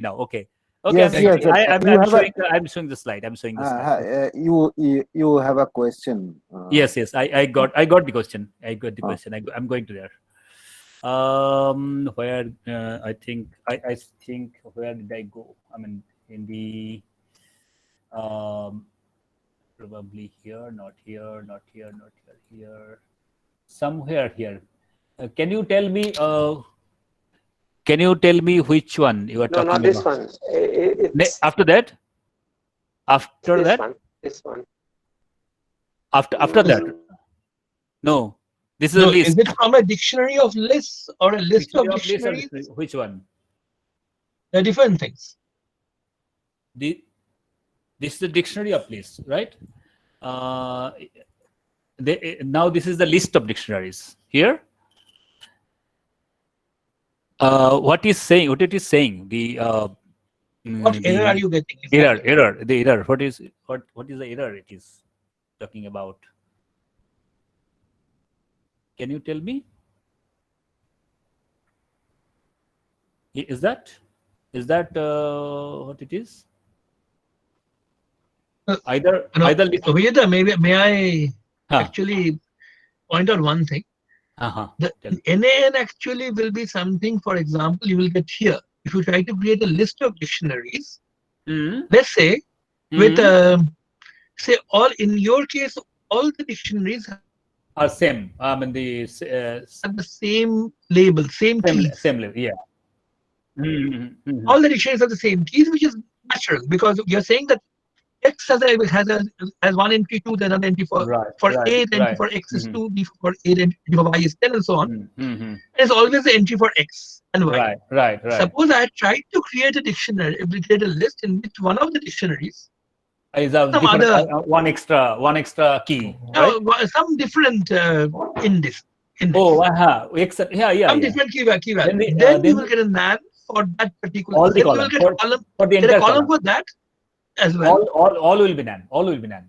now. Okay. Okay, Yes, I'm yes. showing, You have a I'm showing the slide. I'm showing the slide. you have a question. Yes, yes. I got the question. I got the question. I'm going to there. Where I think where did I go? I mean, in the probably here, not here, not here, not here, here, somewhere here. Can you tell me? Can you tell me which one you are No, not talking this about? one. It's After that, after this that, one. This one. after that. Mm, No, this is a No, list. is it from a dictionary of lists or a list of List or dictionaries? which one? They're different things. The This is the dictionary of lists, right? Uh, now this is the list of dictionaries here. What is saying? What it is saying? What error are you getting? Error. The error. What is the error it is talking about? Can you tell me? Is that what it is? Either So Vijay, may I Huh. actually point out one thing? The NaN actually will be something, for example, you will get here. If you try to create a list of dictionaries, let's say, with say all in your case, all the dictionaries are same. I mean have the same label, same keys. Same level, yeah. All the dictionaries have the same keys, which is natural because you're saying that X has one entry, 2, then another entry for A, the entry for X is 2, B for A, the entry for Y is 10, and so on. And it's always the entry for X and Y. Right. Suppose I tried to create a dictionary, create a list in which one of the dictionaries is a some different, other one extra key, right? some different index. Oh, Some different key value. Then You will get a NaN for that particular. all the Then you will column get a column. for the Get a entire column for that as well. All will be NaN. All will be NaN.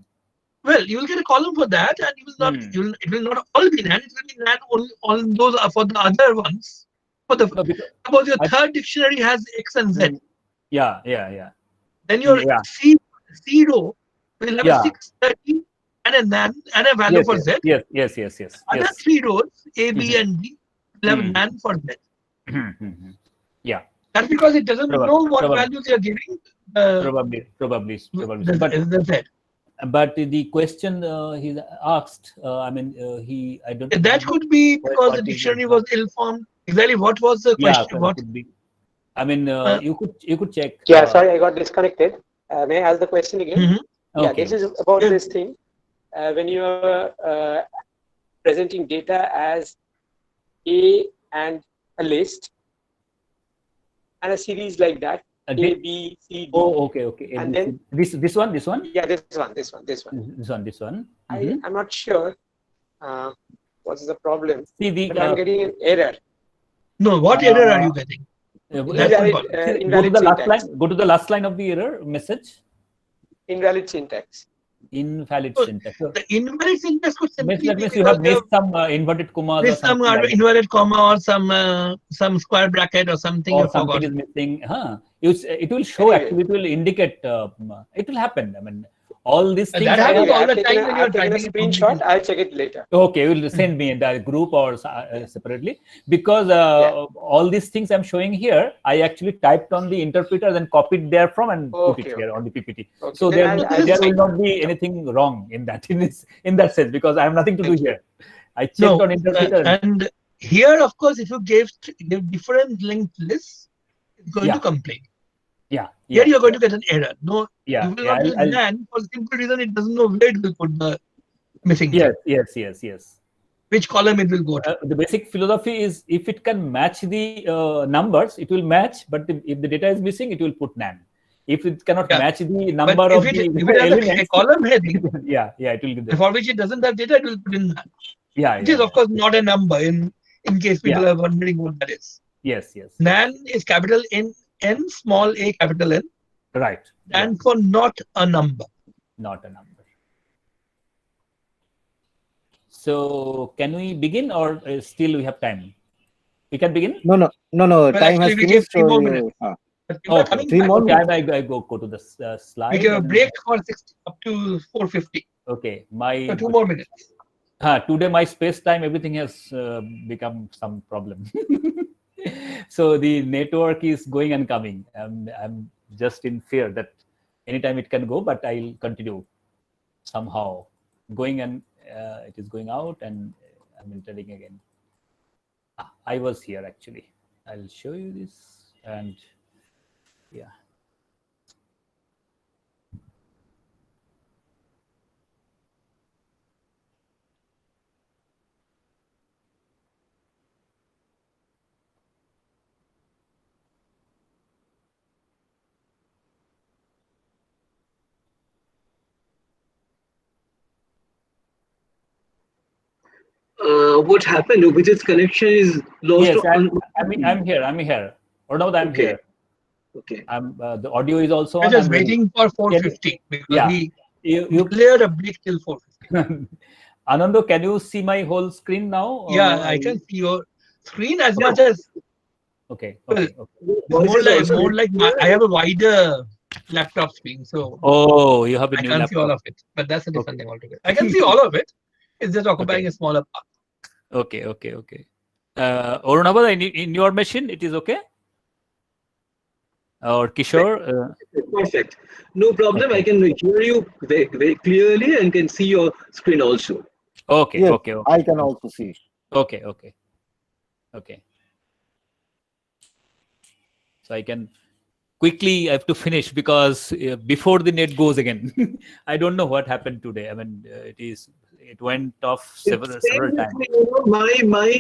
Well, you will get a column for that, and you will not. It will not all be NaN. It will be NaN on those are for the other ones. Suppose your third dictionary has X and Z. Yeah. Then your C row will have a 630 and a NaN and a value for Z. Yes. Other 3 rows A, B, and D will have NaN for Z. Yeah. That's because it doesn't know what values you're giving. Probably. The Z. But the question he asked, I don't. That could be because the dictionary was ill-formed. Exactly, what was the question? What could be. I mean, you could check. Yeah, sorry, I got disconnected. May I ask the question again? Yeah, Okay. this is about this thing. When you are presenting data as A and a list and a series like that, A, B, C, D. Oh, okay. And then this one. Yeah, this one. I'm not sure what's the problem. But I'm getting an error. No, what error are you getting? Invalid syntax. Go to the last line of the error message. Invalid syntax. Invalid syntax. The invalid syntax could simply that means you have missed some inverted commas or some something. inverted comma or some square bracket or something. Or something is missing. It will show. Anyway. Actually, it will indicate. It will happen. I mean, all these things. That happens all the I've time when you're taken a typing. screenshot. I'll check it later. Okay, you will send me in the group or separately, because all these things I'm showing here, I actually typed on the interpreter, then copied there from and put it here on the PPT. Okay, So then there will not be anything wrong in that in that sense, because I have nothing to do here. I checked on interpreter. And here, of course, if you give different linked lists, it's going to complain. Here you're going to get an error. No, you will not use NaN for the simple reason it doesn't know where it will put the missing. Yes. Which column it will go to. The basic philosophy is, if it can match the numbers, it will match. But if the data is missing, it will put NaN. If it cannot match the number of the elements, a column heading, it will be for which it doesn't have data, it will put in NaN. Which is of course not a number in case people are wondering what that is. Yes. NaN is capital N, small a, capital N. Right. And for not a number. Not a number. So can we begin, or still we have time? We can begin? No. Well, Time has actually, we finished. give 3 more minutes. But people are coming back. more Okay, I go to the slide. We give a and- break for 60 up to 4:50. Okay, my So 2 more minutes. today my space time everything has become some problem. So the network is going and coming. I'm just in fear that anytime it can go, but I'll continue somehow going, and it is going out and I'm entering again. I was here actually. I'll show you this, and yeah. What happened? Obijit's connection is lost. Yes, I'm here. I'm here. Or no, I'm Okay. here. Okay. I'm the audio is also We're on. just I'm waiting for 4:50 because Yeah. we You cleared a break till 4:50. Anando, can you see my whole screen now? Yeah, I can see your screen as much as Okay. Well, Okay. Voice is also more like I have a wider laptop screen, so Oh, you have a I new can't laptop. see all of it. But that's a different thing altogether. I can see all of it. It's just occupying a smaller part. Okay. Orunabha, in your machine, it is okay? Or Kishore? perfect. No problem. Okay. I can hear you very, very clearly and can see your screen also. Okay. Yes, Okay. I can also see. Okay. So I can quickly, I have to finish because before the net goes again. I don't know what happened today. I mean, it went off several times. My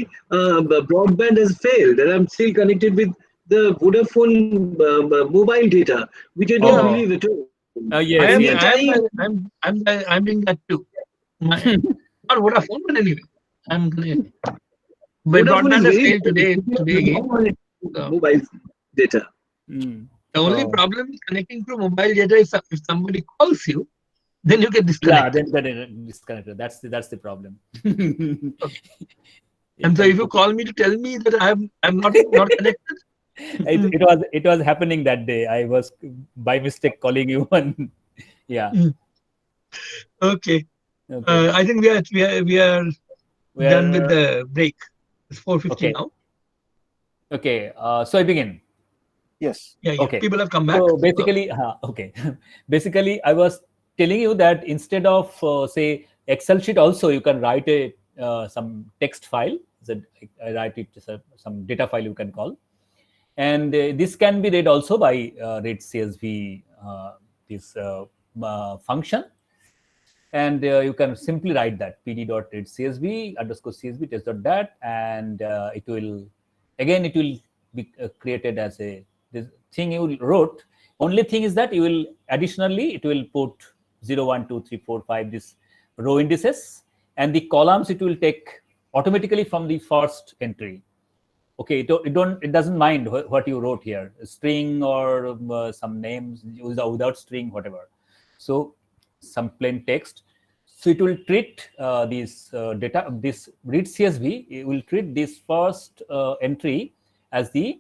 broadband has failed, and I'm still connected with the Vodafone mobile data, which I don't Oh. believe at all. Yes. I'm doing that too. Not Vodafone, but anyway, I'm doing it. My Vodafone broadband is has very failed today again. mobile data. Mm. The only Oh. problem with connecting through mobile data is if somebody calls you, then you get Yeah, disconnected. then disconnected. That's the problem. And so if you call me to tell me that I'm not connected, it was happening that day. I was by mistake calling you and yeah. okay. Okay. I think we are done with the break. It's 4:50 Okay. now. Okay. So I begin. Yes. Yeah. Okay. People have come back. So basically, okay. Basically, I was telling you that instead of say Excel sheet, also you can write a some text file. So I write it some data file you can call, and this can be read also by read CSV this function, and you can simply write that pd.read CSV underscore CSV test.dat, and it will be created as a this thing you wrote. Only thing is that you will additionally it will put 0, 1, 2, 3, 4, 5 this row indices, and the columns it will take automatically from the first entry. Okay, it doesn't mind what you wrote here, string or some names without string, whatever. So some plain text. So it will treat this data, this read CSV. It will treat this first entry as the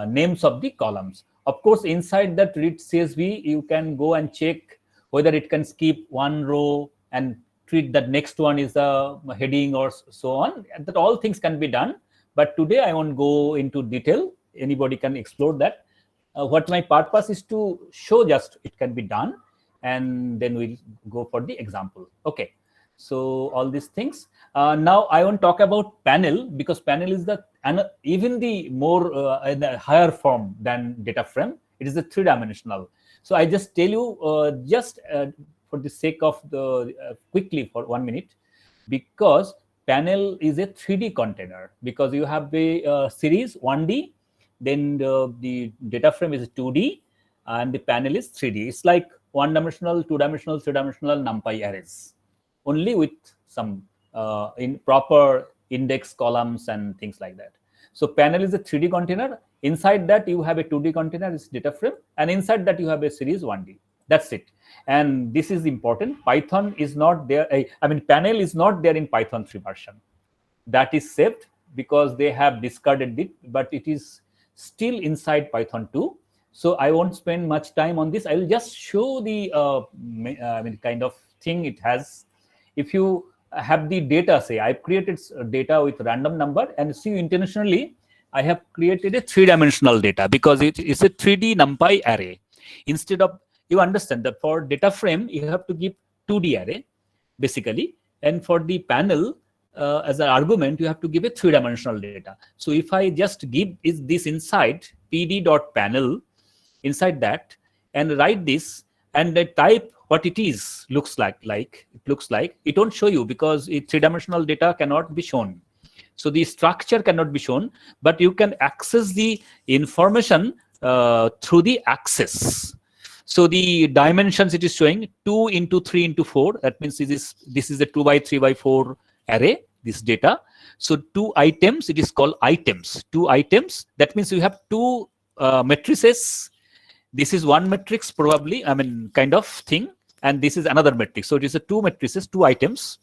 names of the columns. Of course, inside that read CSV, you can go and check whether it can skip one row and treat that next one is a heading or so on. That all things can be done. But today I won't go into detail. Anybody can explore that. What my purpose is to show just it can be done, and then we'll go for the example. Okay. So all these things. Now I want to talk about panel, because panel is even the more in a higher form than data frame. It is a three-dimensional. So I just tell you for the sake of the quickly for 1 minute, because panel is a 3D container, because you have a series 1D, then the data frame is 2D, and the panel is 3D. It's like one-dimensional, two-dimensional, three-dimensional NumPy arrays, only with some in proper index columns and things like that. So panel is a 3D container. Inside that you have a 2D container, is data frame, and inside that you have a series 1D. That's it. And this is important. Python is not there. I mean, panel is not there in Python 3 version. That is saved because they have discarded it, but it is still inside Python 2. So I won't spend much time on this. I will just show the kind of thing it has. If you have the data, say I've created data with random number, and see intentionally I have created a 3-dimensional data because it is a 3D NumPy array. Instead of, you understand that for data frame you have to give 2D array basically, and for the panel as an argument you have to give a 3-dimensional data. So if I just give this inside pd.panel inside that and write this and the type what it is looks like it won't show you because 3-dimensional data cannot be shown. So the structure cannot be shown, but you can access the information through the axis. So the dimensions it is showing 2 into 3 into 4. That means this is a 2 by 3 by 4 array, this data. So 2 items, it is called items. 2 items. That means you have 2 matrices. This is one matrix probably, kind of thing. And this is another matrix. So it is a 2 matrices, 2 items,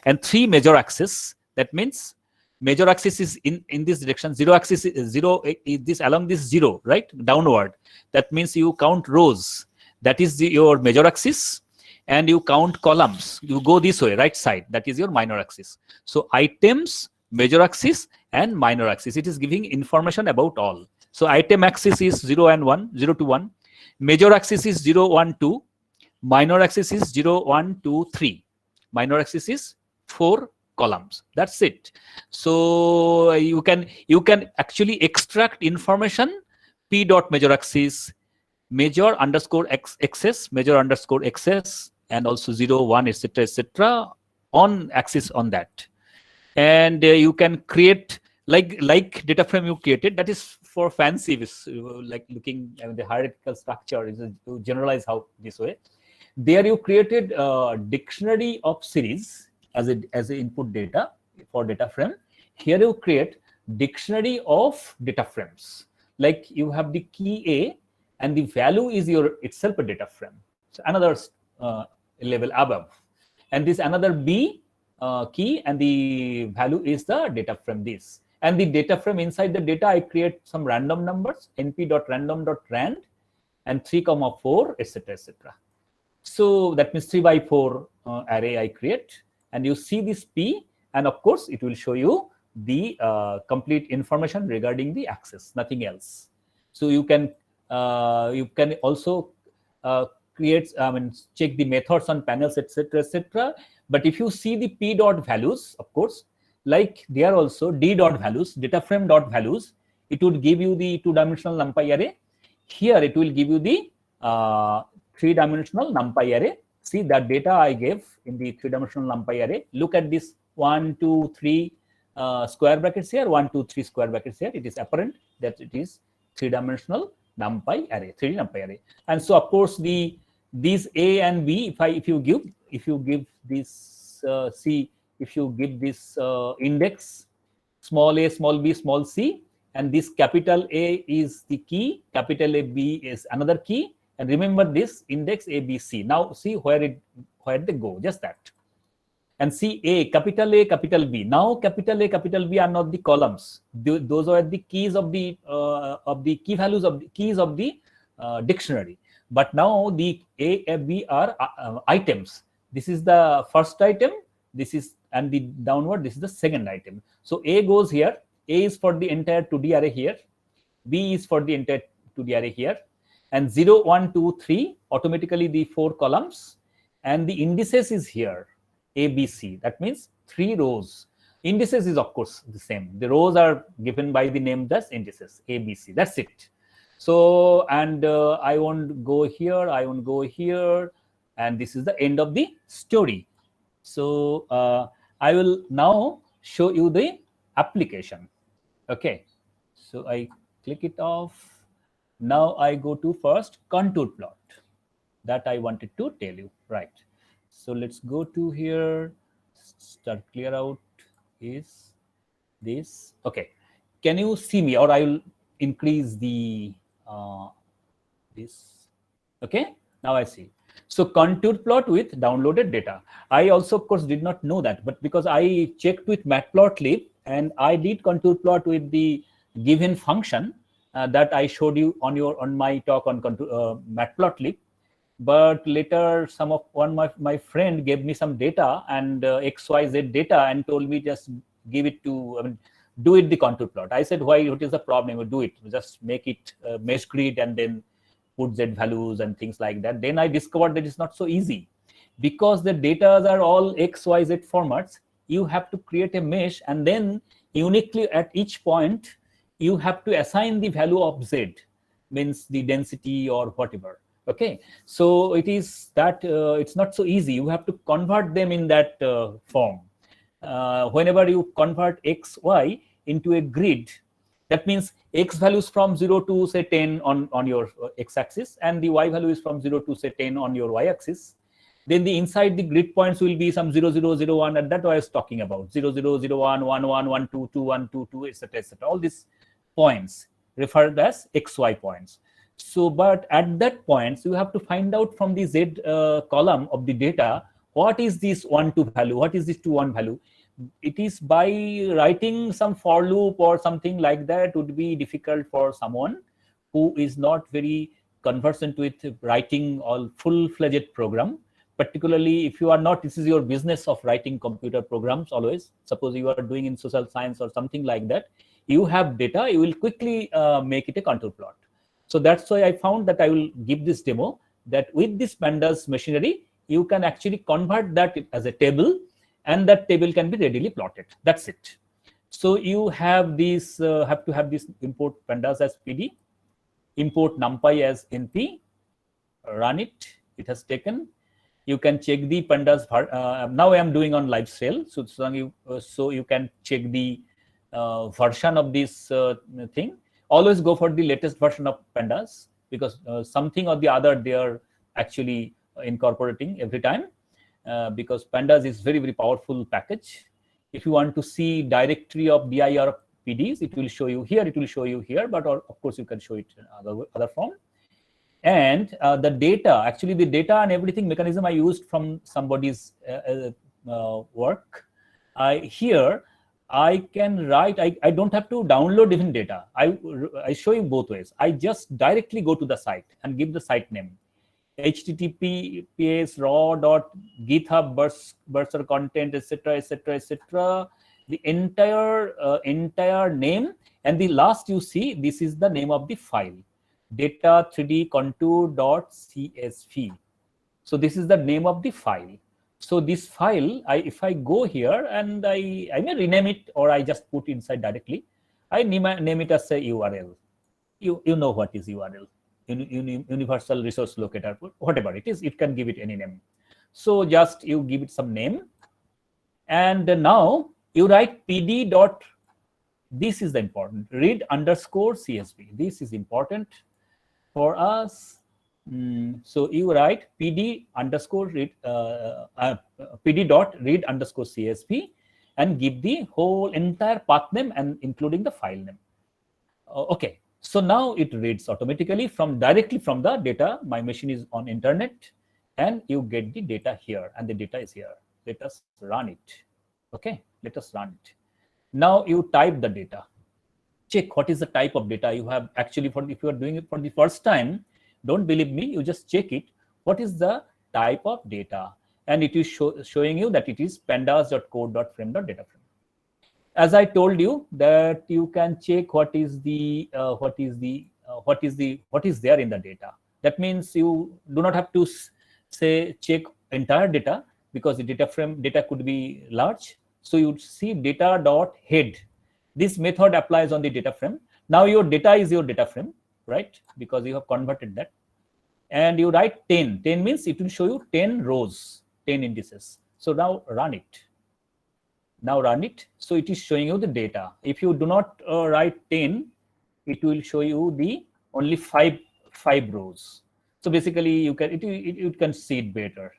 and 3 major axes. That means major axis is in this direction. 0 axis is 0 is this along this 0, right? Downward. That means you count rows. That is your major axis. And you count columns. You go this way, right side. That is your minor axis. So items, major axis, and minor axis. It is giving information about all. So item axis is 0 and 1, 0 to 1. Major axis is 0, 1, 2. Minor axis is 0, 1, 2, 3. Minor axis is 4 columns. That's it. So you can actually extract information p dot major axis, major underscore xs, major underscore xs, and also 0, 1, etc. on axis on that. And you can create like data frame you created. That is for fancy, like looking at the hierarchical structure is to generalize how this way. There you created a dictionary of series as a input data for data frame. Here you create dictionary of data frames. Like you have the key A and the value is itself a data frame. So another level above. And this another B key and the value is the data frame this. And the data frame inside the data I create some random numbers np.random.rand and 3, 4, etc. So that means 3 by 4 array I create, and you see this P, and of course it will show you the complete information regarding the access, nothing else. So you can also create, check the methods on panels, etc. But if you see the P dot values, of course, like there also D dot values, data frame dot values, it would give you the 2-dimensional NumPy array. Here it will give you the 3-dimensional NumPy array. See that data I gave in the 3-dimensional NumPy array. Look at this 1, 2, 3 square brackets here, 1, 2, 3 square brackets here. It is apparent that it is 3-dimensional NumPy array, 3D NumPy array. And so of course these A and B, if you give this if you give this index small a, small b, small c, and this capital A is the key, capital A, B is another key. And remember this index A, B, C. Now see where they go, just that. And see A, capital B. Now capital A, capital B are not the columns. Those are the keys of the key values of the keys of the dictionary. But now the A and B are items. This is the first item. This is, and the downward, this is the second item. So A goes here. A is for the entire 2D array here. B is for the entire 2D array here. And 0, 1, 2, 3, automatically the 4 columns. And the indices is here, A, B, C. That means 3 rows. Indices is of course the same. The rows are given by the name as indices, A, B, C. That's it. So, and I won't go here, I won't go here. And this is the end of the story. So I will now show you the application. Okay. So I click it off. Now I go to first contour plot that I wanted to tell you, right? So let's go to here, start clear out is this. Okay, can you see me, or I will increase the this. Okay, now I see. So contour plot with downloaded data. I also of course did not know that, but because I checked with matplotlib and I did contour plot with the given function, that I showed you on my talk on Matplotlib. But later, one of my friend gave me some data and XYZ data and told me just give it to, do it the contour plot. I said, why? What is the problem? Do it. Just make it mesh grid and then put Z values and things like that. Then I discovered that it's not so easy, because the data are all XYZ formats. You have to create a mesh, and then uniquely at each point, you have to assign the value of Z, means the density or whatever. Okay, so it is that it's not so easy. You have to convert them in that form. Whenever you convert X, Y into a grid, that means X values from 0 to say 10 on your X-axis, and the Y value is from 0 to say 10 on your Y-axis. Then the inside the grid points will be some 0, 0, 0, 1, and that's what I was talking about. 0, 0, 0, 1, 1, 1, 1, 2, 2, 1, 2, 2, etc., etc. All these points referred as XY points. So, but at that point, you have to find out from the Z column of the data, what is this 1, 2 value? What is this 2, 1 value? It is by writing some for loop or something like that would be difficult for someone who is not very conversant with writing all full-fledged program. Particularly if you are not, this is your business of writing computer programs always. Suppose you are doing in social science or something like that. You have data, you will quickly make it a contour plot. So that's why I found that I will give this demo, that with this pandas machinery, you can actually convert that as a table, and that table can be readily plotted. That's it. So you have these, have to have this import pandas as PD, import numpy as NP, run it. It has taken. You can check the pandas. Now I am doing on live cell, so you can check the version of this thing. Always go for the latest version of pandas, because something or the other they are actually incorporating every time, because pandas is very, very powerful package. If you want to see directory of dir PDs, it will show you here, it will show you here, but of course you can show it in other form. And the data, actually the data and everything mechanism I used from somebody's work. Here I can write, I don't have to download even data. I show you both ways. I just directly go to the site and give the site name. https raw.github bursar content, etc., etc., etc. The entire name, and the last you see, this is the name of the file, data 3D contour.csv. So this is the name of the file. So this file, if I go here and I may rename it, or I just put inside directly, I name it as a URL. You know what is URL, universal resource locator, whatever it is, it can give it any name. So just you give it some name, and now you write PD dot, this is the important, read underscore CSV. This is important for us. So you write PD underscore read, PD dot read underscore CSV, and give the whole entire path name and including the file name. Okay, so now it reads automatically directly from the data. My machine is on internet, and you get the data here, and the data is here. Let us run it. Okay, let us run it. Now you type the data. Check what is the type of data you have. Actually, if you are doing it for the first time, don't believe me, you just check it. What is the type of data? And it is showing you that it is pandas.code.frame.dataframe. As I told you that you can check what is there in the data. That means you do not have to say check entire data, because the data could be large. So you see data.head. This method applies on the data frame. Now your data is your data frame, right? Because you have converted that. And you write 10. 10 means it will show you 10 rows, 10 indices. So now run it. Now run it. So it is showing you the data. If you do not write 10, it will show you the only five rows. So basically you can see it better.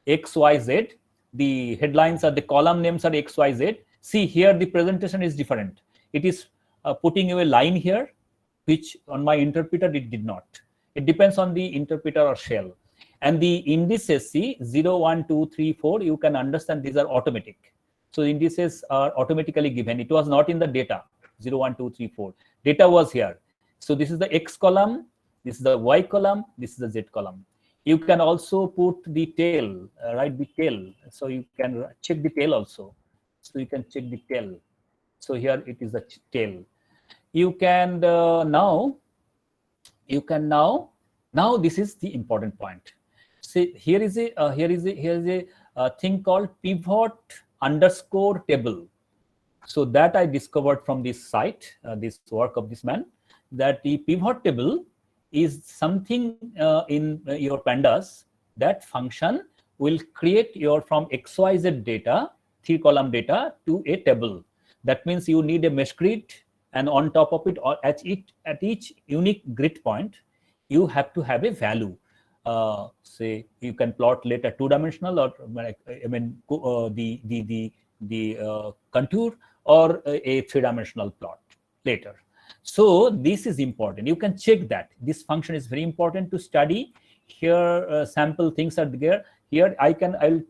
X, Y, Z. The headlines are, the column names are X, Y, Z. See here the presentation is different. It is putting you a line here, which on my interpreter it did not. It depends on the interpreter or shell. And the indices, see 0, 1, 2, 3, 4, you can understand these are automatic. So indices are automatically given. It was not in the data 0, 1, 2, 3, 4. Data was here. So this is the X column, this is the Y column, this is the Z column. You can also put the tail, write the tail. So you can check the tail also. So you can check the tail. So here it is the tail. You can now this is the important point. See, here is a thing called pivot underscore table. So that I discovered from this site, this work of this man, that the pivot table is something in your pandas. That function will create your from XYZ data, 3-column data, to a table. That means you need a mesh grid, and on top of it, or at each unique grid point, you have to have a value. Say you can plot later 2-dimensional, or I mean the contour, or a 3-dimensional plot later. So this is important. You can check that. This function is very important to study. Here sample things are there. Here I'll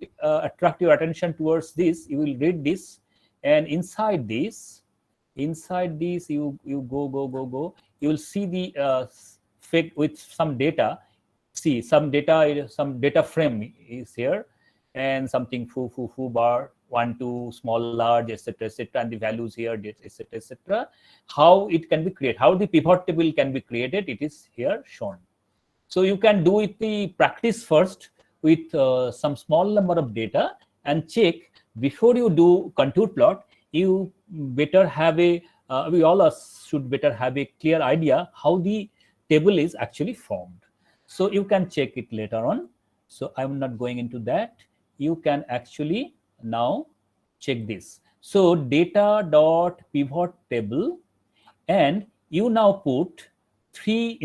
attract your attention towards this. You will read this, and inside this you go. You will see the fig with some data. See some data frame is here, and something foo bar 1, 2, small, large, etc., and the values here, etc. How it can be created, how the pivot table can be created, it is here shown. So you can do it the practice first with some small number of data, and check before you do contour plot. You better have a we all should better have a clear idea how the table is actually formed. So you can check it later on. So I'm not going into that. You can actually now check this. So data dot pivot table, and you now put three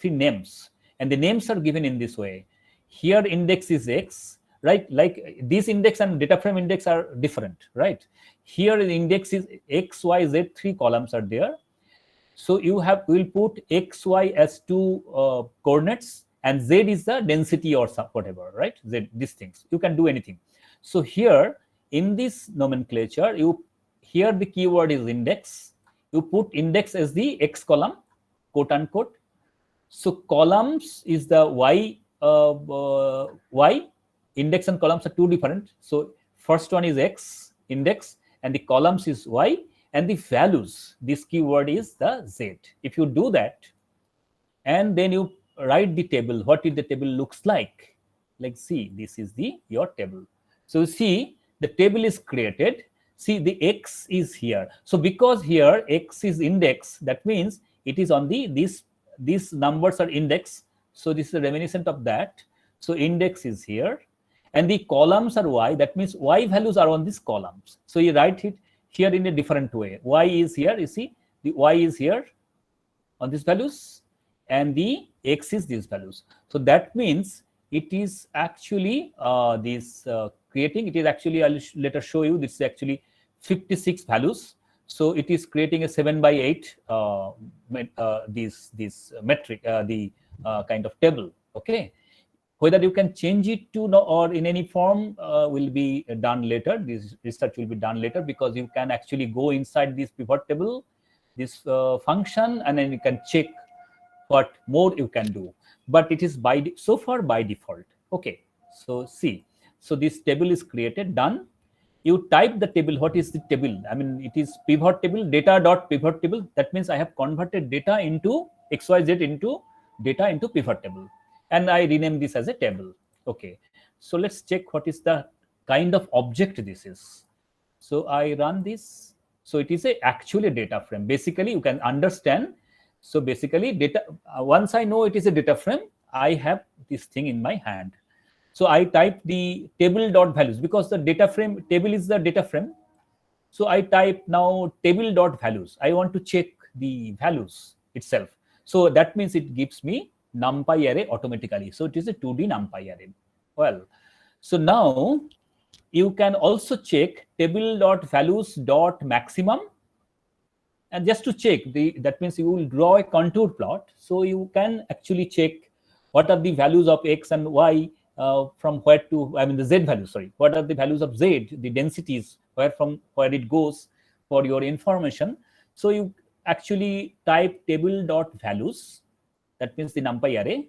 names, and the names are given in this way. Here index is X, right? Like this index and data frame index are different, right? Here the index is X, Y, Z, 3 columns are there. So you will put X, Y as 2 coordinates, and Z is the density or some, whatever, right? Z, these things. You can do anything. So here in this nomenclature, here the keyword is index. You put index as the X column, quote unquote. So columns is the Y. Y index and columns are 2 different. So first one is X index, and the columns is Y, and the values, this keyword is the Z. If you do that, and then you write the table, what the table looks like. Like, see, this is your table. So see, the table is created. See, the X is here. So because here X is index, that means it is on these numbers are index. So this is a reminiscent of that. So index is here, and the columns are Y. That means Y values are on these columns. So you write it here in a different way. Y is here. You see, the Y is here on these values, and the X is these values. So that means it is actually creating. It is actually, I'll later show you. This is actually 56 values. So it is creating a 7x8 this metric, the kind of table. Okay. Whether you can change it to no or in any form will be done later. This research will be done later, because you can actually go inside this pivot table, this function, and then you can check what more you can do. But it is so far by default. Okay. So see, so this table is created, done. You type the table. What is the table? I mean, it is pivot table, data dot pivot table. That means I have converted data into XYZ into data into pivot table, and I rename this as a table. Okay. So let's check what is the kind of object this is. So I run this. So it is actually a data frame. Basically, you can understand. So basically, data. Once I know it is a data frame, I have this thing in my hand. So I type the table dot values, because the data frame table is the data frame. So I type now table dot values. I want to check the values itself. So that means it gives me NumPy array automatically. So it is a 2D NumPy array. Well, so now you can also check table dot values dot maximum. And just to check, that means you will draw a contour plot. So you can actually check what are the values of X and Y from where to, I mean the Z value, sorry. What are the values of Z, the densities, from where it goes for your information. So you actually type table.values, that means the NumPy array,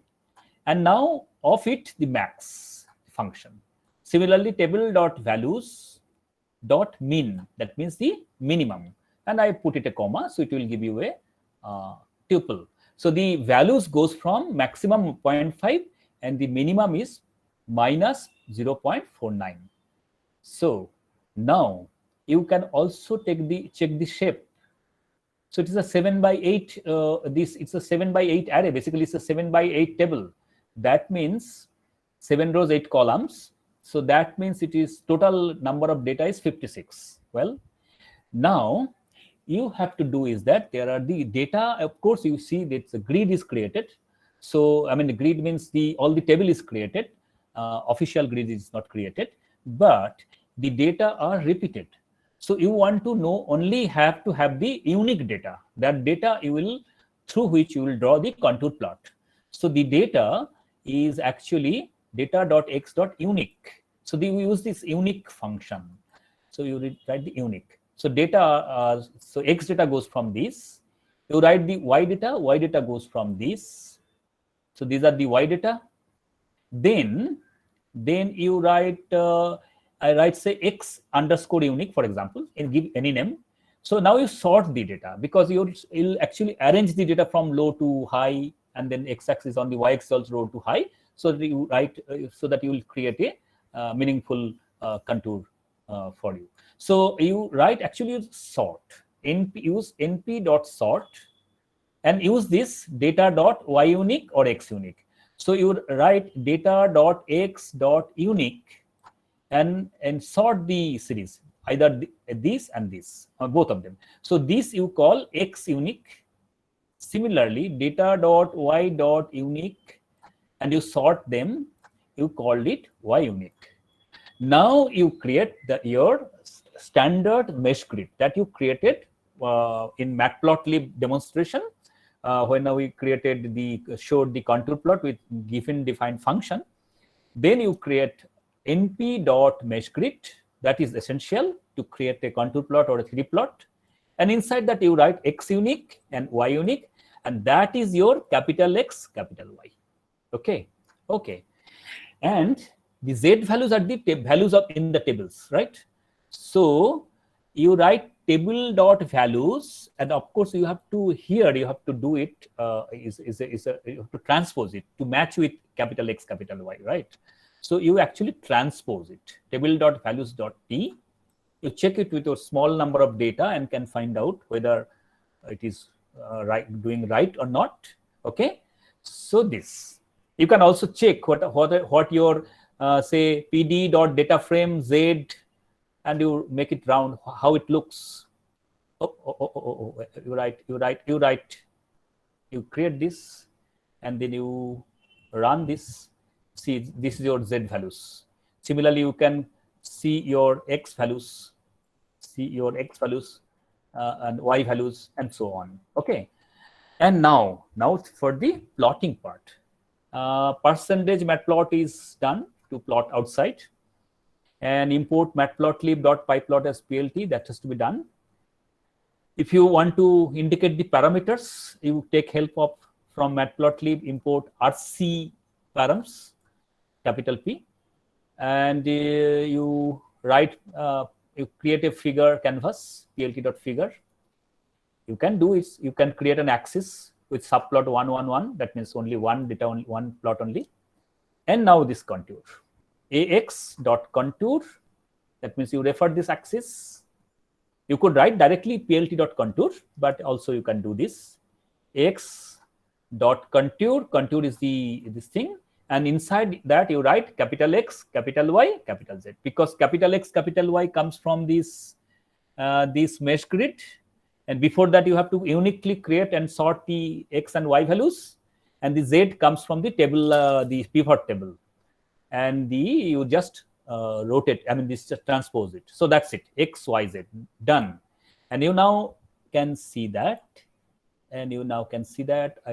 and now of it the max function. Similarly, table.values.min, that means the minimum, and I put it a comma, so it will give you a tuple. So the values goes from maximum 0.5 and the minimum is minus 0.49. So now you can also check the shape. So it is a 7x8. It's a 7x8 array. Basically, it's a 7x8 table. That means 7 rows, 8 columns. So that means it is total number of data is 56. Well, now you have to do is that there are the data. Of course, you see that the grid is created. So I mean, the grid means all the table is created. Official grid is not created, but the data are repeated. So you want to know only have to have the unique data. That data you will, through which you will draw the contour plot. So the data is actually data.x.unique. So we use this unique function. So you write the unique. So data, so x data goes from this. You write the y data goes from this. So these are the y data. Then you write, I write say x underscore unique, for example, and give any name. So now you sort the data because you'll actually arrange the data from low to high, and then x-axis on the y-axis also low to high. So that you write so that you will create a meaningful contour for you. So you write actually sort. Use np.sort and use this data.yunique or xunique. So you write data.x.unique and sort the series, either this and this, or both of them. So this you call xunique. Similarly, data.y.unique, and you sort them, you called it yunique. Now you create your standard mesh grid that you created in Matplotlib demonstration. When we created showed the contour plot with given defined function. Then you create np.meshgrid. That is essential to create a contour plot or a 3D plot. And inside that you write xunique and yunique, and that is your capital X, capital Y. Okay. And the Z values are the values in the tables, right? So you write table.values, and of course you have to you have to do it you have to transpose it to match with capital X, capital Y, right? So you actually transpose it, table.values.t. You check it with your small number of data and can find out whether it is doing right or not. Okay, so this you can also check what your say pd.data frame Z, and you make it round how it looks. You create this and then you run this. See, this is your Z values. Similarly, you can see your X values, and Y values, and so on. Okay, and now for the plotting part, percentage matplot is done to plot outside, and import matplotlib.pyplot as PLT, that has to be done. If you want to indicate the parameters, you take help from matplotlib, import RC params, capital P, and you write, you create a figure canvas, plt.figure. You can do it. You can create an axis with subplot 1, 1, 1. That means only one data, only one plot only. And now this contour, ax.contour. That means you refer this axis. You could write directly plt.contour, but also you can do this. Ax.contour. Contour is this thing. And inside that you write capital X, capital Y, capital Z, because capital X, capital Y comes from this mesh grid, and before that you have to uniquely create and sort the X and Y values, and the Z comes from the table, the pivot table, and you just rotate. I mean, this just transpose it. So that's it. X, Y, Z done, and you now can see that, I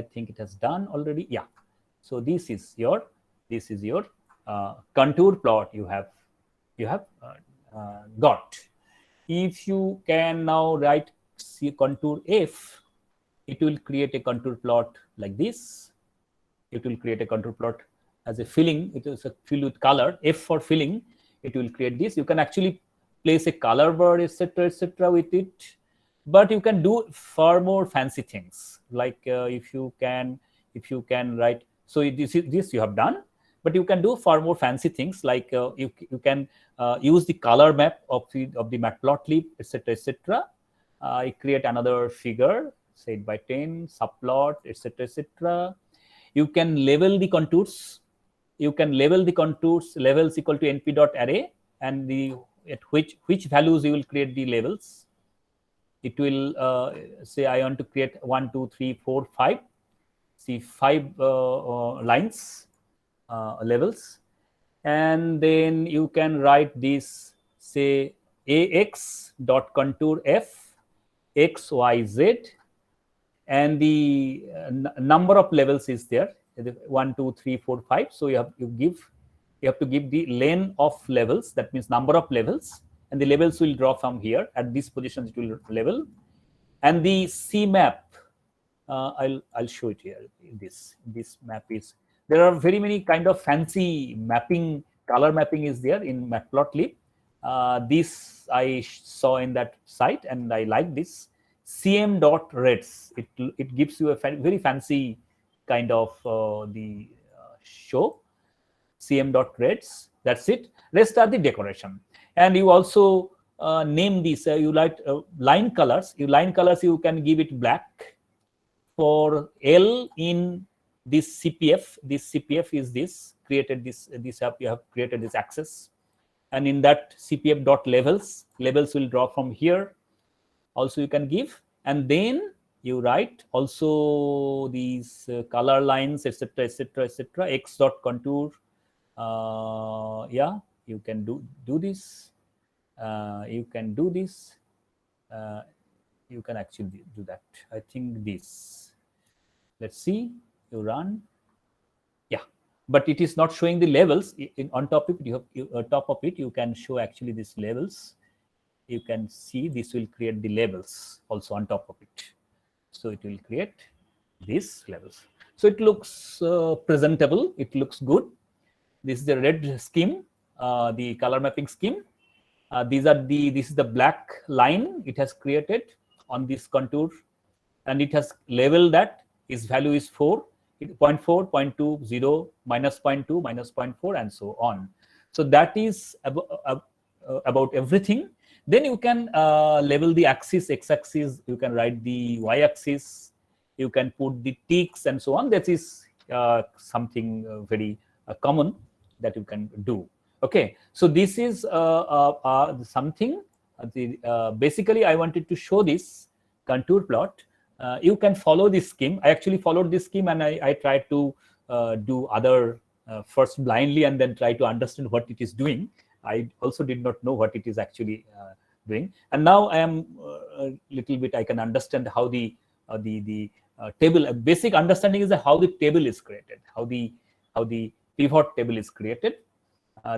think it has done already. Yeah. So this is your contour plot you have got. If you can now write contour F, it will create a contour plot like this. It will create a contour plot as a filling. It is a fill with color. F for filling. It will create this. You can actually place a color bar, etc., with it. But you can do far more fancy things, like if you can write. So this you have done, but you can do far more fancy things, like you can use the color map of the matplotlib, etc. I create another figure, say 8x10 subplot, etc. You can label the contours. You can label the contours. Levels equal to np.array, and at which values you will create the labels. It will say I want to create 1, 2, 3, 4, 5. See 5 lines, levels, and then you can write this, say ax dot contour f x y z, and the number of levels is there, 1, 2, 3, 4, 5. So you have to give the length of levels. That means number of levels. And the labels will draw from here. At this position, it will level. And the C map, I'll show it here. This map is, there are very many kind of fancy mapping, color mapping is there in Matplotlib. This I saw in that site, and I like this. cm.reds. It gives you a very fancy kind of the show. cm.reds. That's it. Rest are the decoration. And you also name these. You like line colors. You can give it black. For L in this CPF, is this created you have created this axis, and in that CPF dot levels will draw from here. Also you can give, and then you write also these color lines, etc. X dot contour. Yeah, you can do this. You can do this. You can actually do that. I think this. Let's see. You run. Yeah, but it is not showing the levels. On top of it, you can show actually these levels. You can see this will create the labels also on top of it. So it will create these levels. So it looks presentable. It looks good. This is the red scheme, the color mapping scheme. This is the black line it has created on this contour, and it has labeled that its value is 4, 0.4, 0.2, 0, minus 0.2, minus 0.4, and so on. So that is about everything. Then you can label the axis, x-axis. You can write the y-axis. You can put the ticks and so on. That is something very common that you can do. Okay, so this is something. Basically, I wanted to show this contour plot. You can follow this scheme. I actually followed this scheme, and I tried to do other first blindly, and then try to understand what it is doing. I also did not know what it is actually doing, and now I am a little bit. I can understand how the table. A basic understanding is how the table is created, how the pivot table is created.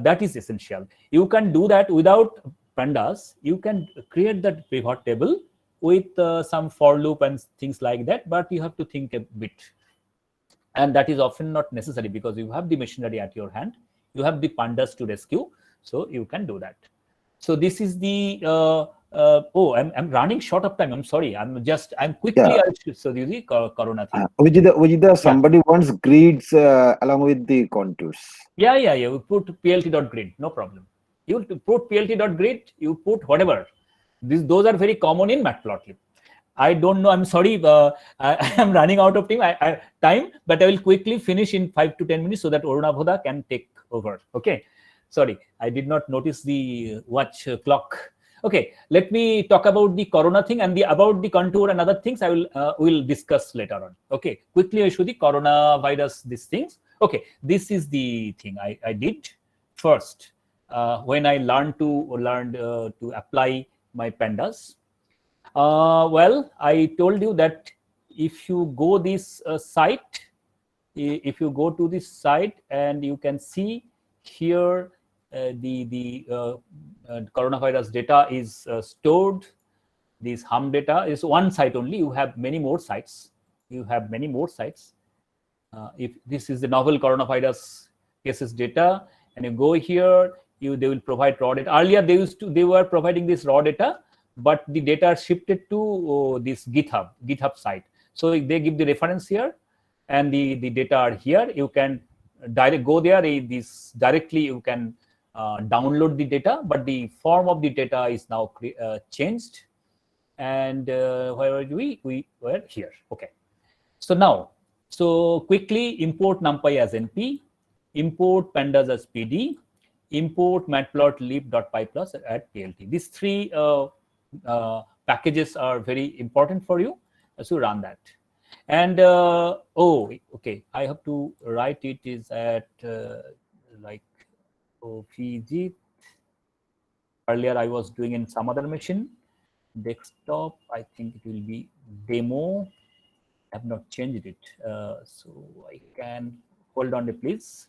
That is essential. You can do that without pandas. You can create that pivot table with some for loop and things like that, but you have to think a bit, and that is often not necessary because you have the machinery at your hand. You have the pandas to rescue, so you can do that. So this is the oh, I'm running short of time. I'm sorry. I'm quickly. Yeah. So you see Corona thing. Vijita, somebody wants grids along with the contours. Yeah. You put plt.grid, no problem. You put plt.grid. You put whatever. Those are very common in Matplotlib. I don't know. I'm sorry. I am running out of time, but I will quickly finish in 5 to 10 minutes so that Arunabhoda can take over. Okay. Sorry, I did not notice the watch clock. Okay, let me talk about the Corona thing, and about the contour and other things I will discuss later on. Okay, quickly I show the coronavirus, these things. Okay, this is the thing I did first when I learned to apply my pandas. Well, I told you that if you go this site, if you go to this site, and you can see here the coronavirus data is stored. This hum data is one site only. You have many more sites. If this is the novel coronavirus cases data, and you go here, they will provide raw data. Earlier they were providing this raw data, but the data are shifted to this GitHub site. So they give the reference here, and the data are here. You can go there. Directly you can download the data, but the form of the data is now changed. And where were we? We were here. Okay. So now, quickly import NumPy as NP, import pandas as PD, import matplotlib.py plus at PLT. These three packages are very important for you, so run that. And okay, I have to write it is at like OPG. Earlier I was doing in some other machine, desktop. I think it will be demo. I have not changed it, so I can hold on, please.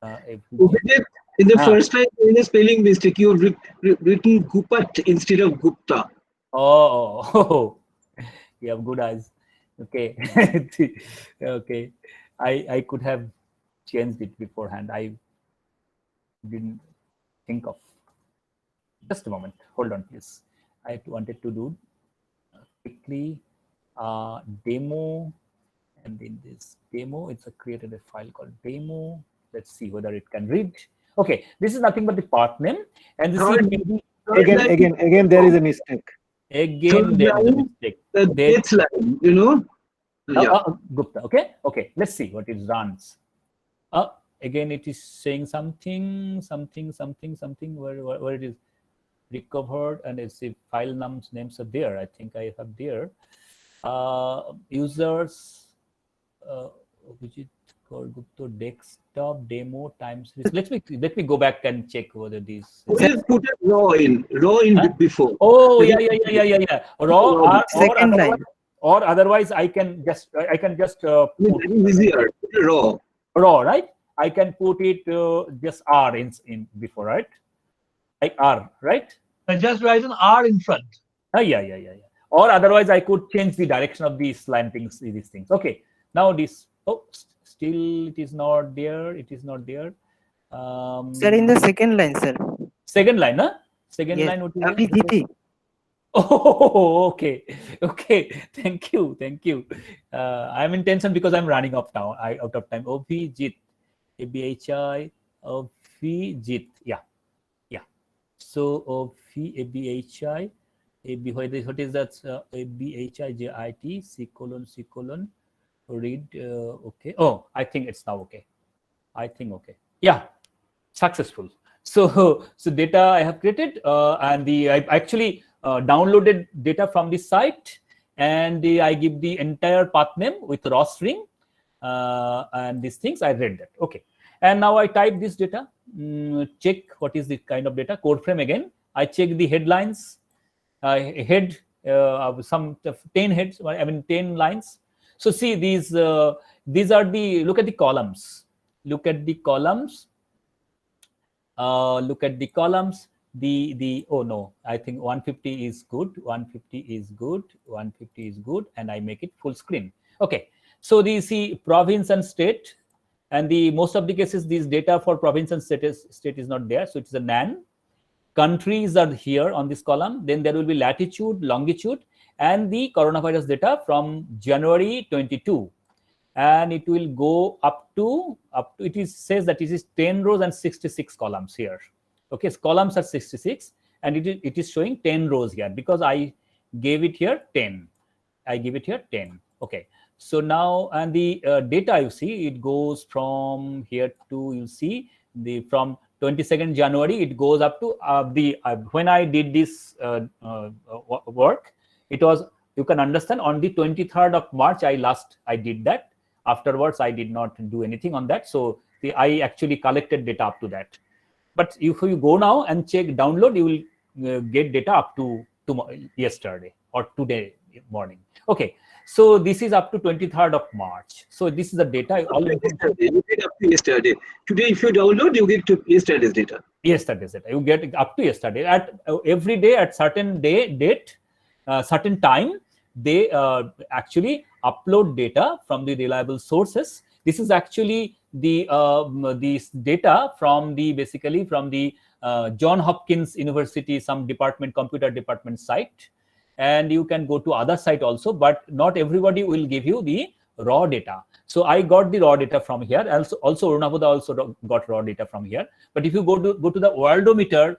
In the first line, in a spelling mistake, you have written Gupat instead of Gupta. Oh, you have good eyes. Okay. Okay, I could have changed it beforehand. I didn't think of. Just a moment. Hold on, please. I wanted to do quickly demo, and in this demo, it's created a file called demo. Let's see whether it can read. Okay, this is nothing but the path name, and this is again there is a mistake. Again, there is a mistake. It's line, you know. Yeah. Gupta. Okay. Let's see what it runs. Again, it is saying something. Where it is recovered, and it's the file names are there. I think I have there. Users, which is called Gupta desktop demo times. Let me go back and check whether these. Just put a raw in before. Oh yeah. Raw second line. Or otherwise, I can just put easier. Raw, right? I can put it just R in before, right? Like R, right? Just write an R in front. Yeah. Or otherwise, I could change the direction of these slantings, these things. Okay. Now this. Oh, still it is not there. Sir, in the second line, sir. Second line, huh? Second yes. line would be OPGT. Oh, okay. Thank you. I'm in tension because I'm running out now. Out of time. OPGit, ABHI, OPGit. Yeah. So ABHI, what is that? ABHIJIT C::. Read. Okay. Oh, I think it's now okay. Okay. Yeah. Successful. So data I have created, and I actually downloaded data from the site, and I give the entire path name with raw string, and these things I read that. Okay, and now I type this data, check what is the kind of data. Code frame again. I check the headlines, head some 10 heads. 10 lines. So see these are the look at the columns. Oh no, I think 150 is good. 150 is good, and I make it full screen. Okay, so see province and state, and most of the cases these data for province and state is not there, so it's a NaN. Countries are here on this column. Then there will be latitude, longitude, and the coronavirus data from January 22. And it will go up to says that it is 10 rows and 66 columns here. Okay, so columns are 66, and it is showing 10 rows here because I gave it here 10. Okay, so now, and the data, you see, it goes from here to, you see, from 22nd January, it goes up to when I did this work, it was, you can understand, on the 23rd of March I did that. Afterwards, I did not do anything on that. So I actually collected data up to that. But if you go now and check download, you will get data up to yesterday or today morning. Okay, so this is up to 23rd of March. So this is the data. You get up to yesterday. Today, if you download, you get to yesterday's data. Yesterday's data. You get up to yesterday. At every day at certain date, certain time, they actually upload data from the reliable sources. This is actually the data from the basically from the John Hopkins University, some department, computer department site, and you can go to other site also, but not everybody will give you the raw data. So I got the raw data from here. Also Arunavodha also got raw data from here. But if you go to the Worldometer,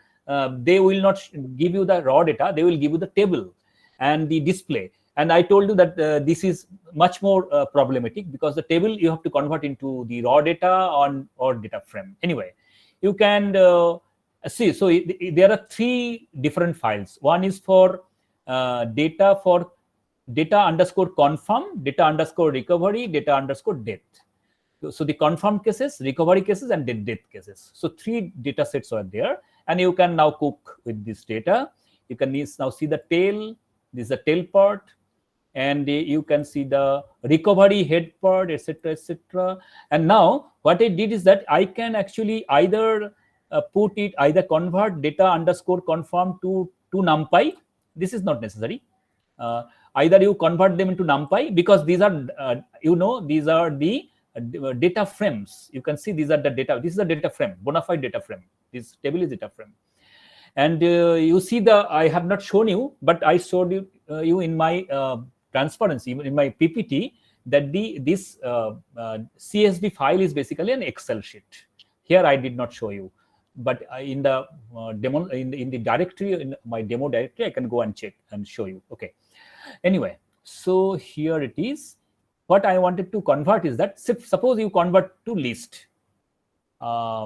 they will not give you the raw data. They will give you the table and the display. And I told you that this is much more problematic, because the table you have to convert into the raw data or data frame. Anyway, you can see. So there are 3 different files. One is for data underscore confirm, data underscore recovery, data underscore death. So the confirm cases, recovery cases, and death cases. So 3 data sets are there, and you can now cook with this data. You can now see the tail. This is the tail part, and you can see the recovery head part, etc., etc. And now what I did is that I can actually either convert data underscore confirm to NumPy. This is not necessary. Either you convert them into NumPy, because these are these are the data frames. You can see these are the data. This is a data frame, bona fide data frame. This table is data frame. And you see I have not shown you, but I showed you in my transparency, in my PPT, that this CSV file is basically an Excel sheet. Here I did not show you, but in the demo, in the directory, in my demo directory, I can go and check and show you. Okay. Anyway, so here it is. What I wanted to convert is that, suppose you convert to list.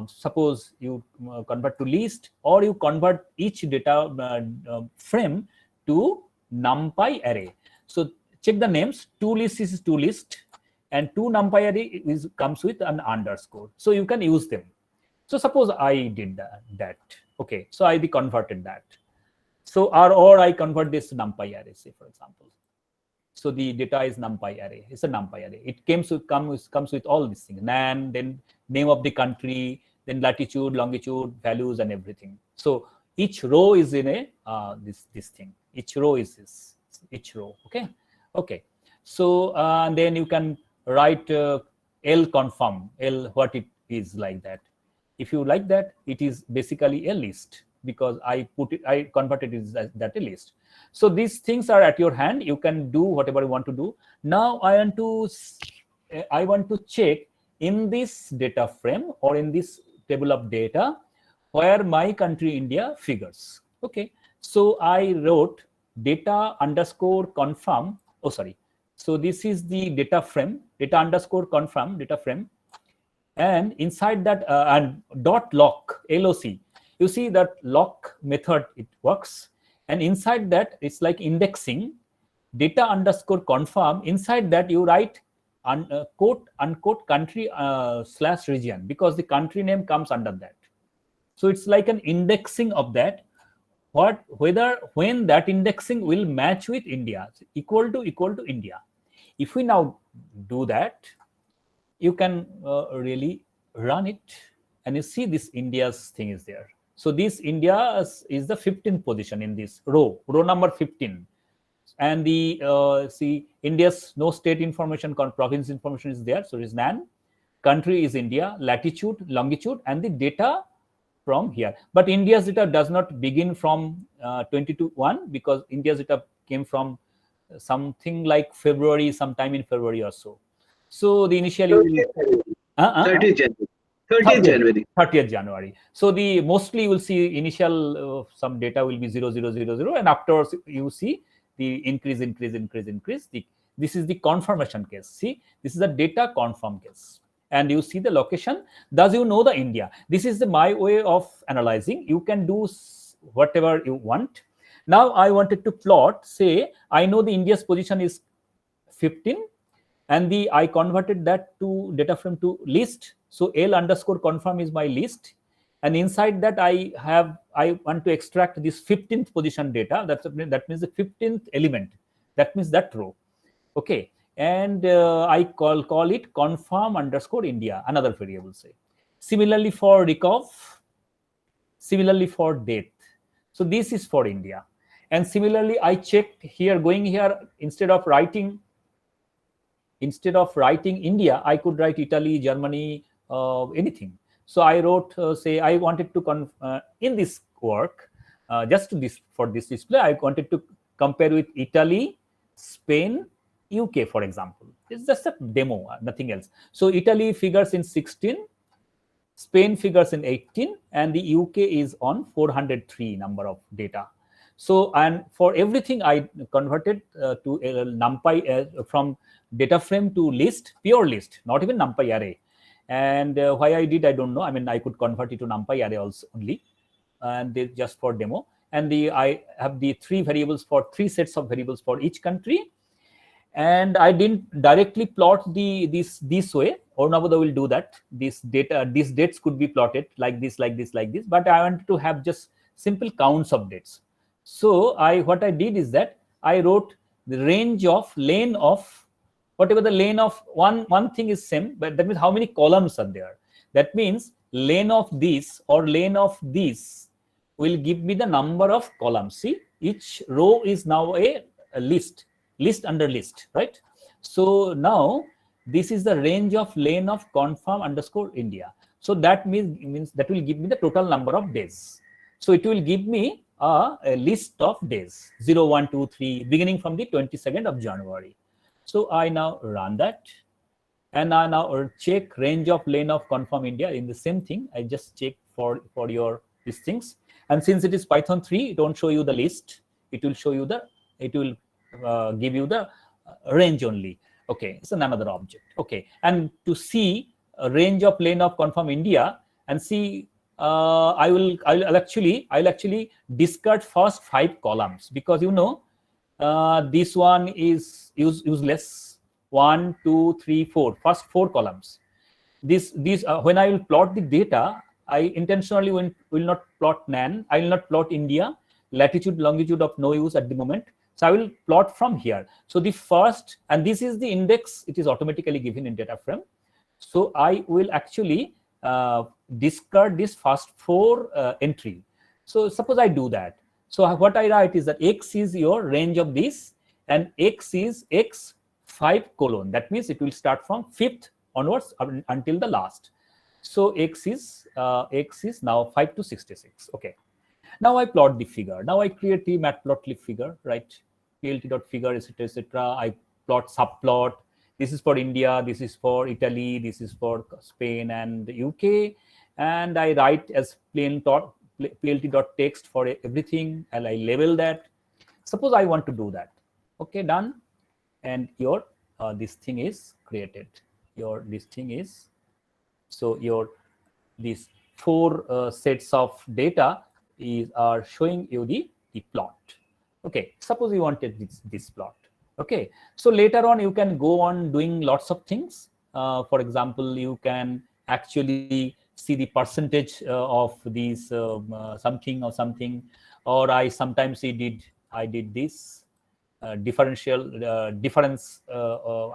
Suppose you convert to list, or you convert each data frame to NumPy array. So check the names. ToList is ToList, and NumPy array comes with an underscore. So you can use them. So suppose I did that. Okay, so I converted that. So or I convert this to NumPy array, say for example. So the data is NumPy array. It's a NumPy array. It comes with all these things: NaN, then name of the country, then latitude, longitude, values, and everything. So each row is in a this thing. Each row is this. Each row. Okay. Okay. So then you can write L confirm, L what it is, like that. If you like that, it is basically a list, because I converted it as that a list. So these things are at your hand. You can do whatever you want to do. Now I want to check in this data frame or in this table of data where my country India figures. Okay. So I wrote data underscore confirm. Oh, sorry. So this is the data frame, data underscore confirm data frame. And inside that and .lock, LOC, you see that lock method, it works. And inside that, it's like indexing, data underscore confirm. Inside that, you write quote unquote country / region, because the country name comes under that. So it's like an indexing of that. When that indexing will match with India, equal to India. If we now do that, you can really run it, and you see this India's thing is there. So this India is the 15th position in this row number 15. And the see India's no state information, province information is there. So it is NaN, country is India, latitude, longitude, and the data from here. But India's data does not begin from 22-1, because India's data came from something like February, sometime in February or so. So the initially 30th January. 30th January. 30th January. So the mostly you will see initial some data will be 0000, and afterwards you see the increase. This is the confirmation case. See, this is a data confirm case, and you see the location. Does you know the India? This is my way of analyzing. You can do whatever you want. Now I wanted to plot. Say I know the India's position is 15. And I converted that to data frame to list. So L underscore confirm is my list. And inside that I want to extract this 15th position data. That means the 15th element. That means that row. Okay. And I call it confirm underscore India, another variable, say. Similarly for recov, similarly for date. So this is for India. And similarly, I checked here, going here, instead of writing India, I could write Italy, Germany, anything. So I wrote, say, I wanted to in this work, just for this display, I wanted to compare with Italy, Spain, UK, for example. It's just a demo, nothing else. So Italy figures in 16, Spain figures in 18, and the UK is on 403 number of data. So, and for everything I converted to NumPy from data frame to list, pure list, not even NumPy array. And why I did, I don't know. I mean, I could convert it to NumPy array also only, and just for demo. And I have the three sets of variables for each country. And I didn't directly plot this way. Ornaboda will do that. These dates could be plotted like this, like this, like this. But I wanted to have just simple counts of dates. So what I did is that I wrote the range of lane of whatever the lane of one thing is same, but that means how many columns are there. That means lane of this or lane of this will give me the number of columns. See, each row is now a list under list, right? So now this is the range of lane of confirm underscore India. So that means that will give me the total number of days. So it will give me a list of days 0, 1, 2, 3 beginning from the 22nd of January. So I now run that, and I now check range of lane of confirm India. In the same thing, I just check for your these things. And since it is Python 3, it won't show you the list. It will show you give you the range only. Okay, it's another object. Okay, and to see a range of lane of confirm India and see, I'll actually discard first 5 columns, because this one is useless. 1, 2, 3, 4. First 4 columns. When I will plot the data, I intentionally will not plot NAN. I will not plot India. Latitude, longitude of no use at the moment. So I will plot from here. So the first, and this is the index, it is automatically given in data frame. So I will actually discard this first 4 entry. So suppose I do that. So what I write is that X is your range of this, and X is X5 colon. That means it will start from 5th onwards until the last. So X is now 5 to 66. Okay. Now I plot the figure. Now I create the matplotlib figure, right? plt.figure, etc., etc. I plot subplot. This is for India. This is for Italy. This is for Spain and the UK. And I write as plt.text for everything, and I label that. Suppose I want to do that. Okay, done. And your this thing is created. These 4 sets of data are showing you the plot. Okay, suppose you wanted this plot. Okay, so later on you can go on doing lots of things. For example, you can actually see the percentage of these something, or I did this difference. I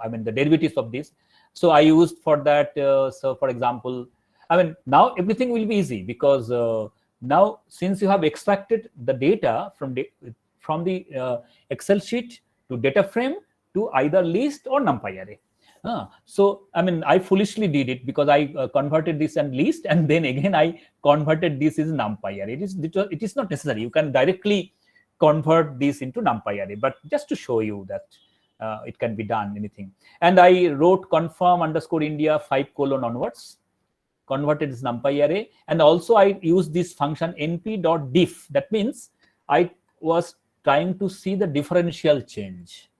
mean the derivatives of this. So I used for that. So for example, I mean now everything will be easy, because now since you have extracted the data from the Excel sheet to data frame to either list or NumPy array. So I mean I foolishly did it, because I converted this and list, and then again I converted this as NumPy array. It is not necessary. You can directly convert this into NumPy array, but just to show you that it can be done, anything. And I wrote confirm underscore India 5 colon onwards, converted this NumPy array, and also I used this function np.diff. That means I was trying to see the differential change,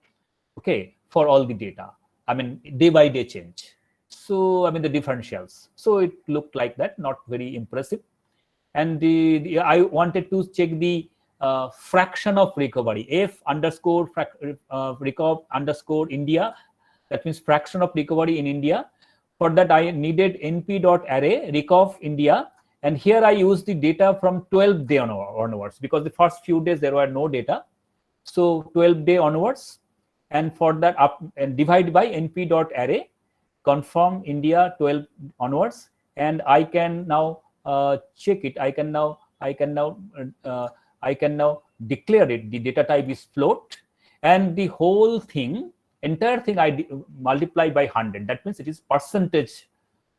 okay, for all the data. I mean day by day change. So I mean the differentials. So it looked like that, not very impressive. And I wanted to check the fraction of recovery, f underscore recover underscore India. That means fraction of recovery in India. For that I needed np.array recov India, and here I used the data from 12th day onwards, because the first few days there were no data. So 12th day onwards, and for that up and divide by np.array confirm India 12 onwards, and I can now check it. I can now declare it. The data type is float, and the whole thing, entire thing, I multiply by 100. That means it is percentage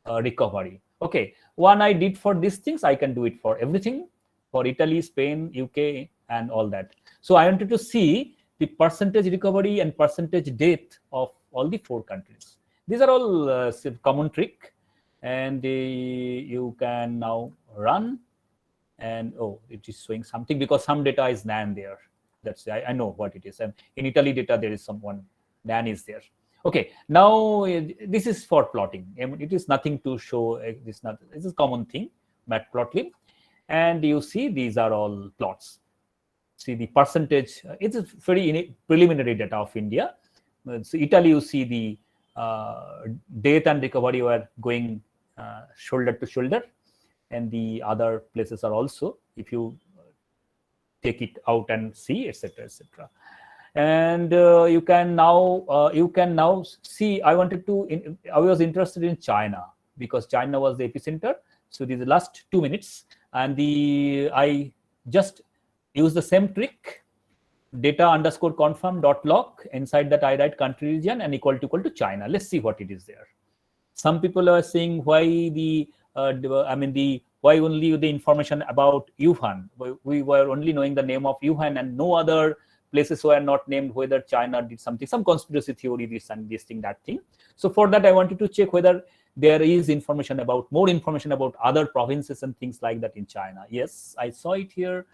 recovery. Okay, one I did for these things, I can do it for everything, for Italy, Spain, UK, and all that. So I wanted to see the percentage recovery and percentage death of all the 4 countries. These are all common trick, and you can now run, and it is showing something because some data is NaN there. That's I know what it is. And in Italy data, there is someone NaN is there. Okay, now this is for plotting. It is nothing to show. This is common thing, matplotlib, and you see these are all plots. See the percentage. It's a very preliminary data of India. So Italy, you see the death and recovery were going shoulder to shoulder, and the other places are also, if you take it out and see, etc., etc. And you can now see. I was interested in China because China was the epicenter. So these are the last 2 minutes, and I just use the same trick, data underscore confirm dot log. Inside that I write country region and equal to China. Let's see what it is there. Some people are saying why why only the information about Wuhan. We were only knowing the name of Wuhan and no other places were not named, whether China did something, some conspiracy theory, this and this thing, that thing. So for that, I wanted to check whether there is more information about other provinces and things like that in China. Yes, I saw it here.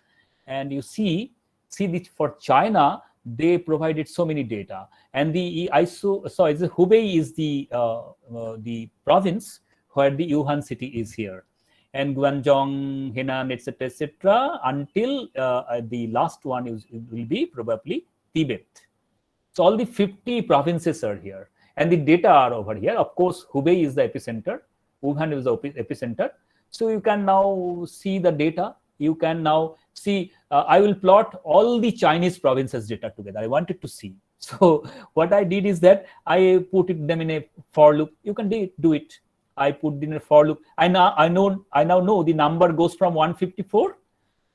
And you see this for China, they provided so many data. And I saw Hubei is the province where the Wuhan city is here. And Guangdong, Henan, etc., until the last one will be probably Tibet. So all the 50 provinces are here, and the data are over here. Of course, Hubei is the epicenter, Wuhan is the epicenter. So you can now see the data. You can now see. I will plot all the Chinese provinces data together. I wanted to see. So what I did is that I put them in a for loop. You can do it. I put in a for loop. I now know the number goes from 154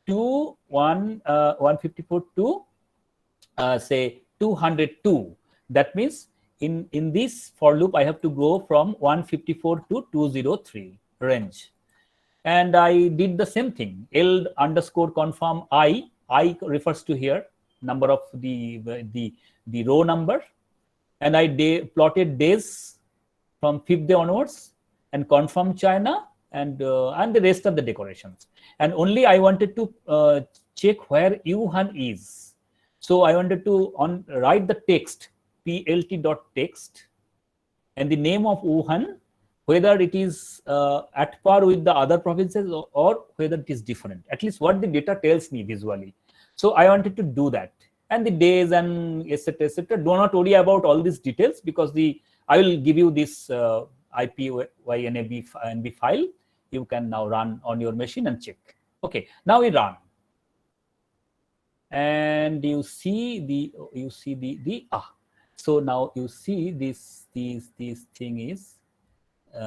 to 154 to say 202. That means in this for loop I have to go from 154 to 203 range. And I did the same thing. L underscore confirm I refers to here number of the row number, and I plotted days from 5th day onwards, and confirm China and the rest of the decorations. And only I wanted to check where Wuhan is. So I wanted to write the text plt.text and the name of Wuhan, whether it is at par with the other provinces or whether it is different, at least what the data tells me visually. So I wanted to do that, and the days and etc. etc. Do not worry about all these details because I will give you this IPYNAB file. You can now run on your machine and check. Okay, now we run, and you see so now you see this thing is.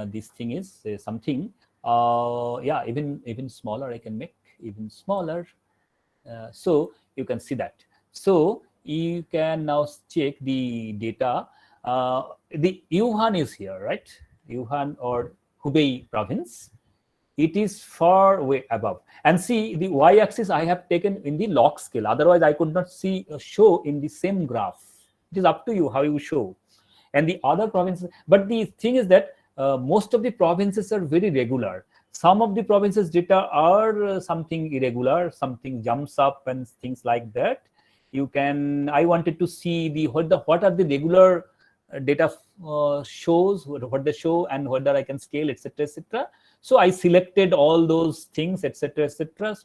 This thing is something, yeah, even smaller. I can make even smaller. So you can see that. So you can now check the data. The Wuhan is here, right? Wuhan or Hubei province. It is far way above. And see the y-axis I have taken in the log scale. Otherwise, I could not show in the same graph. It is up to you how you show. And the other provinces. But the thing is that most of the provinces are very regular. Some of the provinces data are something irregular, something jumps up and things like that. I wanted to see what are the regular data shows, what they show, and whether I can scale, etc., etc. So I selected all those things, etc., etc.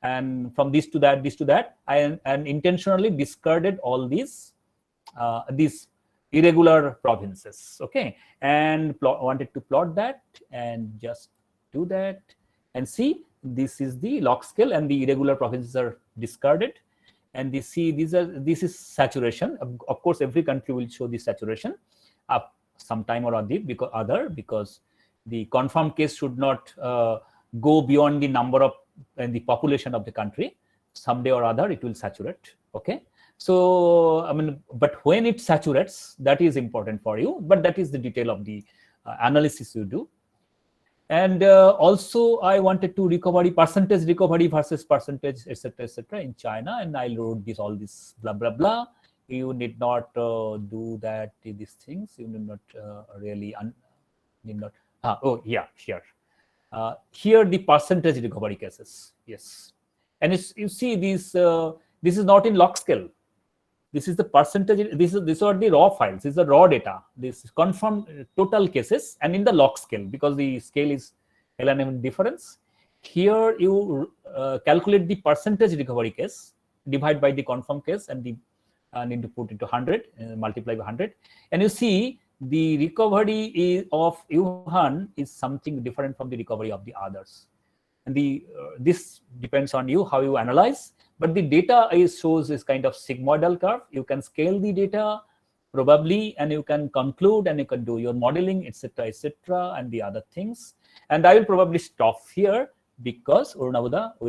And from this to that, and intentionally discarded all these irregular provinces. Okay, and wanted to plot that and just do that and see this is the log scale and the irregular provinces are discarded, and this is saturation. Of course, every country will show this saturation up sometime or other because the confirmed case should not go beyond the number of and the population of the country. someday or other it will saturate. Okay, so I mean, but when it saturates, that is important for you, but that is the detail of the analysis you do. And also I wanted to percentage recovery versus percentage, etc. in China, and I wrote all this blah blah blah. You need not do that, these things. You need not really need not. Oh yeah, here. Here the percentage recovery cases. Yes, and you see these. This is not in log scale. This is the percentage. These are the raw files. This is the raw data. This is confirmed total cases, and in the log scale, because the scale is element difference. Here you calculate the percentage recovery case, divide by the confirmed case, and need to put into 100, multiply by 100, and you see the recovery of Wuhan is something different from the recovery of the others. And this depends on you how you analyze. But the data shows this kind of sigmoidal curve. You can scale the data probably, and you can conclude, and you can do your modeling, etc., and the other things. And I will probably stop here because Urnabuda will